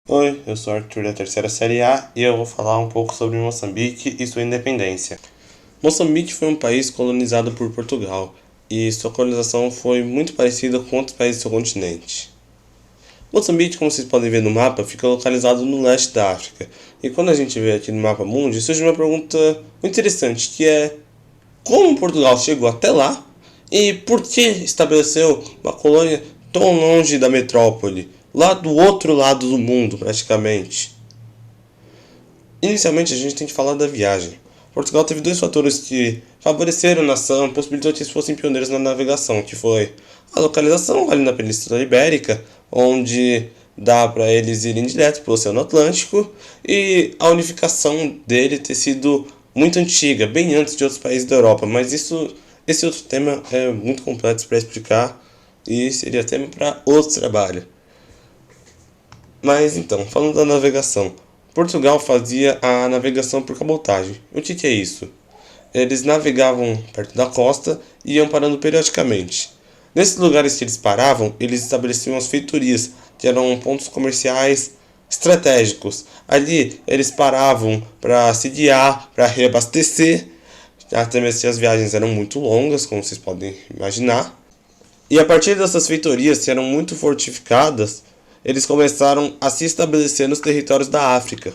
Oi, eu sou Arthur da terceira série A e eu vou falar um pouco sobre Moçambique e sua independência. Moçambique foi um país colonizado por Portugal e sua colonização foi muito parecida com outros países do seu continente. Moçambique, como vocês podem ver no mapa, fica localizado no leste da África. E quando a gente vê aqui no mapa mundi, surge uma pergunta muito interessante, que é como Portugal chegou até lá e por que estabeleceu uma colônia tão longe da metrópole, lá do outro lado do mundo, praticamente. Inicialmente, a gente tem que falar da viagem. Portugal teve dois fatores que favoreceram a nação, possibilitou que eles fossem pioneiros na navegação, que foi a localização ali na Península Ibérica, onde dá para eles irem direto para o Oceano Atlântico, e a unificação dele ter sido muito antiga, bem antes de outros países da Europa. Mas esse outro tema é muito complexo para explicar e seria tema para outro trabalho. Mas então, falando da navegação, Portugal fazia a navegação por cabotagem. O que é isso? Eles navegavam perto da costa e iam parando periodicamente. Nesses lugares que eles paravam, eles estabeleciam as feitorias, que eram pontos comerciais estratégicos. Ali eles paravam para se guiar, para reabastecer, até mesmo se as viagens eram muito longas, como vocês podem imaginar. E a partir dessas feitorias, que eram muito fortificadas, eles começaram a se estabelecer nos territórios da África.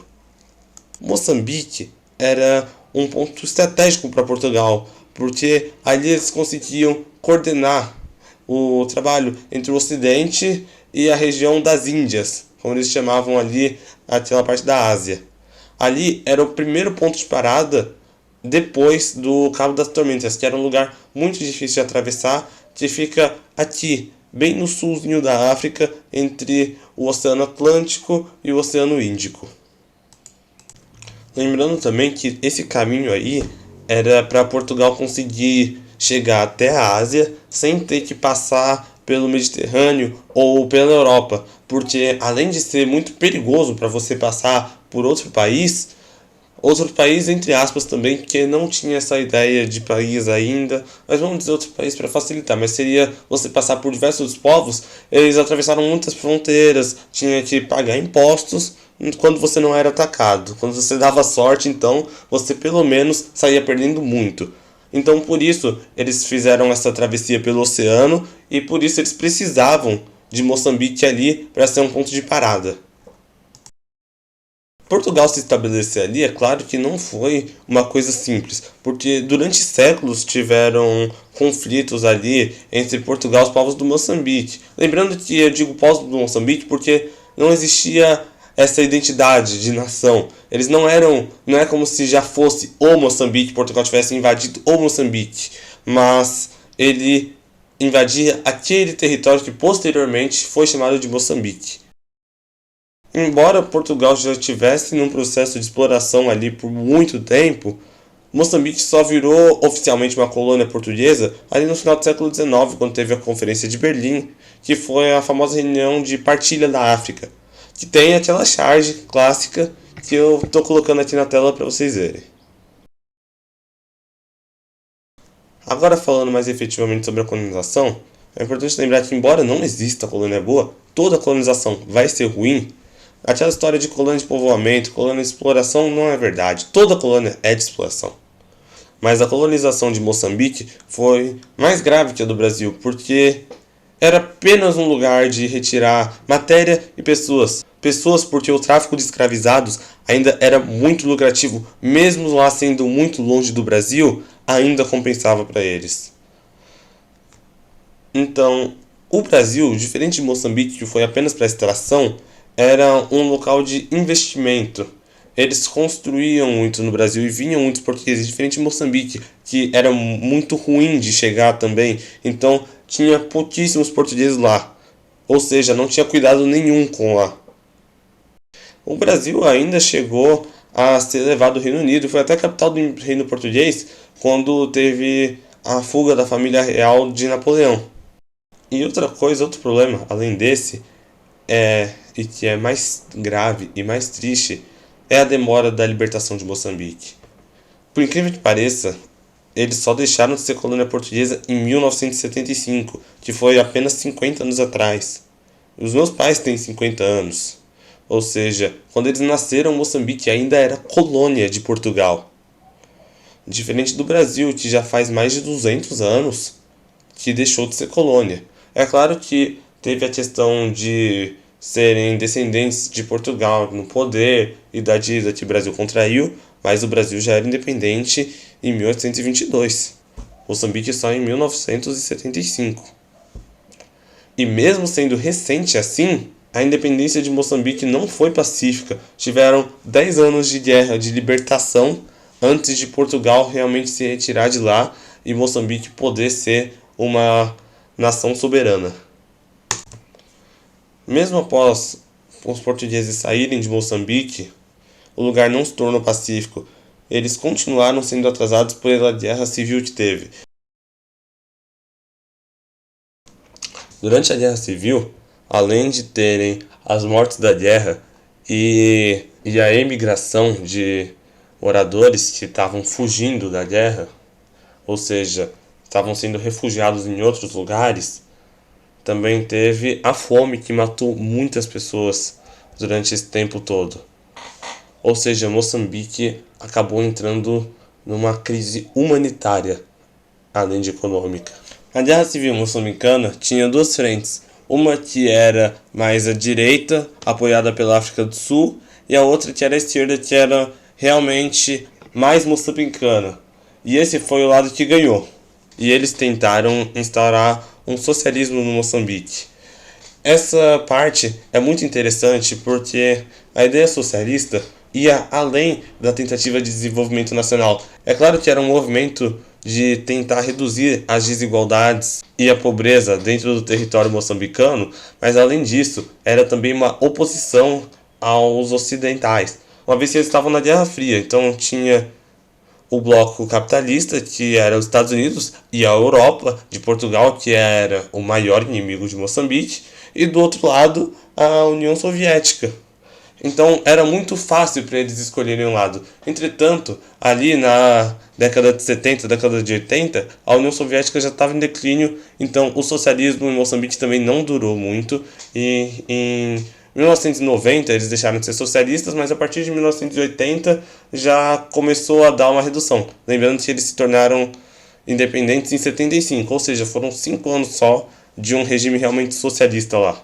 Moçambique era um ponto estratégico para Portugal, porque ali eles conseguiam coordenar o trabalho entre o Ocidente e a região das Índias, como eles chamavam ali aquela parte da Ásia. Ali era o primeiro ponto de parada depois do Cabo das Tormentas, que era um lugar muito difícil de atravessar, que fica aqui, bem no sulzinho da África, entre o Oceano Atlântico e o Oceano Índico. Lembrando também que esse caminho aí era para Portugal conseguir chegar até a Ásia sem ter que passar pelo Mediterrâneo ou pela Europa, porque além de ser muito perigoso para você passar por outro país entre aspas também, que não tinha essa ideia de país ainda, mas vamos dizer outro país para facilitar, mas seria você passar por diversos povos, eles atravessaram muitas fronteiras, tinha que pagar impostos quando você não era atacado. Quando você dava sorte, então, você pelo menos saía perdendo muito. Então, por isso, eles fizeram essa travessia pelo oceano e por isso eles precisavam de Moçambique ali para ser um ponto de parada. Portugal se estabelecer ali, é claro que não foi uma coisa simples, porque durante séculos tiveram conflitos ali entre Portugal e os povos do Moçambique. Lembrando que eu digo povos do Moçambique porque não existia essa identidade de nação. Eles não é como se já fosse o Moçambique, Portugal tivesse invadido o Moçambique, mas ele invadia aquele território que posteriormente foi chamado de Moçambique. Embora Portugal já estivesse num processo de exploração ali por muito tempo, Moçambique só virou oficialmente uma colônia portuguesa ali no final do século XIX, quando teve a Conferência de Berlim, que foi a famosa reunião de partilha da África, que tem aquela charge clássica que eu estou colocando aqui na tela para vocês verem. Agora falando mais efetivamente sobre a colonização, é importante lembrar que embora não exista colônia boa, toda colonização vai ser ruim. Aquela história de colônia de povoamento, colônia de exploração não é verdade. Toda colônia é de exploração. Mas a colonização de Moçambique foi mais grave que a do Brasil, porque era apenas um lugar de retirar matéria e pessoas. Pessoas porque o tráfico de escravizados ainda era muito lucrativo, mesmo lá sendo muito longe do Brasil, ainda compensava para eles. Então, o Brasil, diferente de Moçambique, que foi apenas para extração, era um local de investimento. Eles construíam muito no Brasil e vinham muitos portugueses, diferente de Moçambique, que era muito ruim de chegar também. Então, tinha pouquíssimos portugueses lá. Ou seja, não tinha cuidado nenhum com lá. O Brasil ainda chegou a ser levado ao Reino Unido, foi até a capital do Reino Português quando teve a fuga da família real de Napoleão. E outra coisa, outro problema, além desse, e que é mais grave e mais triste, é a demora da libertação de Moçambique. Por incrível que pareça, eles só deixaram de ser colônia portuguesa em 1975, que foi apenas 50 anos atrás. Os meus pais têm 50 anos. Ou seja, quando eles nasceram, Moçambique ainda era colônia de Portugal. Diferente do Brasil, que já faz mais de 200 anos que deixou de ser colônia. É claro que teve a questão de serem descendentes de Portugal no poder e da dívida que o Brasil contraiu, mas o Brasil já era independente em 1822. Moçambique só em 1975. E mesmo sendo recente assim, a independência de Moçambique não foi pacífica. Tiveram 10 anos de guerra de libertação antes de Portugal realmente se retirar de lá e Moçambique poder ser uma nação soberana. Mesmo após os portugueses saírem de Moçambique, o lugar não se tornou pacífico. Eles continuaram sendo atrasados pela guerra civil que teve. Durante a Guerra Civil, além de terem as mortes da guerra e a emigração de moradores que estavam fugindo da guerra, ou seja, estavam sendo refugiados em outros lugares, também teve a fome que matou muitas pessoas durante esse tempo todo. Ou seja, Moçambique acabou entrando numa crise humanitária, além de econômica. A Guerra Civil Moçambicana tinha duas frentes, uma que era mais à direita, apoiada pela África do Sul, e a outra que era à esquerda, que era realmente mais moçambicana. E esse foi o lado que ganhou. E eles tentaram instaurar um socialismo no Moçambique. Essa parte é muito interessante porque a ideia socialista ia além da tentativa de desenvolvimento nacional. É claro que era um movimento de tentar reduzir as desigualdades e a pobreza dentro do território moçambicano, mas além disso, era também uma oposição aos ocidentais. Uma vez que eles estavam na Guerra Fria, então tinha o bloco capitalista, que era os Estados Unidos, e a Europa, de Portugal, que era o maior inimigo de Moçambique, e do outro lado, a União Soviética. Então era muito fácil para eles escolherem um lado. Entretanto, ali na década de 70, década de 80, a União Soviética já estava em declínio, então o socialismo em Moçambique também não durou muito. E em 1990 eles deixaram de ser socialistas, mas a partir de 1980 já começou a dar uma redução. Lembrando que eles se tornaram independentes em 75, ou seja, foram 5 anos só de um regime realmente socialista lá.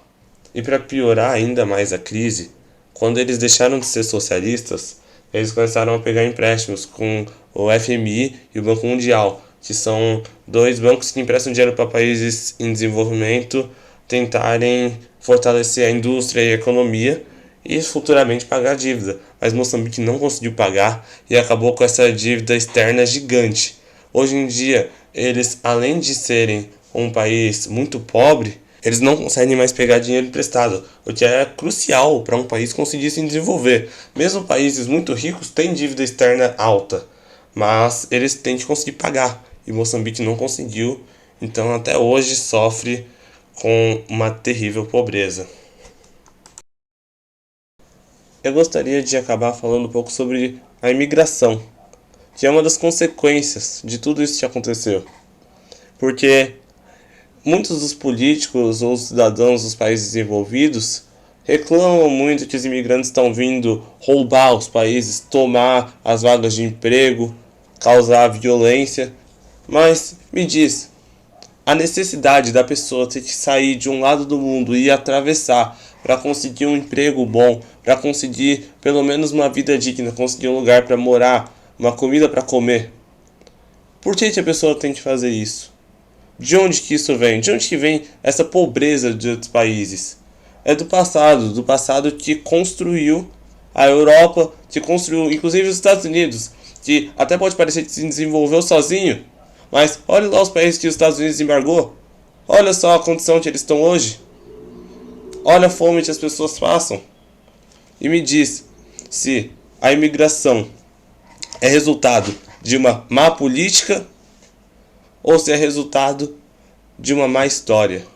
E para piorar ainda mais a crise, quando eles deixaram de ser socialistas, eles começaram a pegar empréstimos com o FMI e o Banco Mundial, que são dois bancos que emprestam dinheiro para países em desenvolvimento tentarem fortalecer a indústria e a economia e futuramente pagar a dívida. Mas Moçambique não conseguiu pagar e acabou com essa dívida externa gigante. Hoje em dia, eles, além de serem um país muito pobre, eles não conseguem mais pegar dinheiro emprestado, o que é crucial para um país conseguir se desenvolver. Mesmo países muito ricos têm dívida externa alta, mas eles têm que conseguir pagar, e Moçambique não conseguiu, então até hoje sofre com uma terrível pobreza. Eu gostaria de acabar falando um pouco sobre a imigração, que é uma das consequências de tudo isso que aconteceu. Porque muitos dos políticos ou cidadãos dos países desenvolvidos reclamam muito que os imigrantes estão vindo roubar os países, tomar as vagas de emprego, causar violência. Mas me diz, a necessidade da pessoa ter que sair de um lado do mundo e atravessar para conseguir um emprego bom, para conseguir pelo menos uma vida digna, conseguir um lugar para morar, uma comida para comer. Por que a pessoa tem que fazer isso? De onde que isso vem? De onde que vem essa pobreza de outros países? É do passado que construiu a Europa, que construiu inclusive os Estados Unidos, que até pode parecer que se desenvolveu sozinho, mas olha lá os países que os Estados Unidos embargou. Olha só a condição que eles estão hoje. Olha a fome que as pessoas passam. E me diz se a imigração é resultado de uma má política ou se é resultado de uma má história.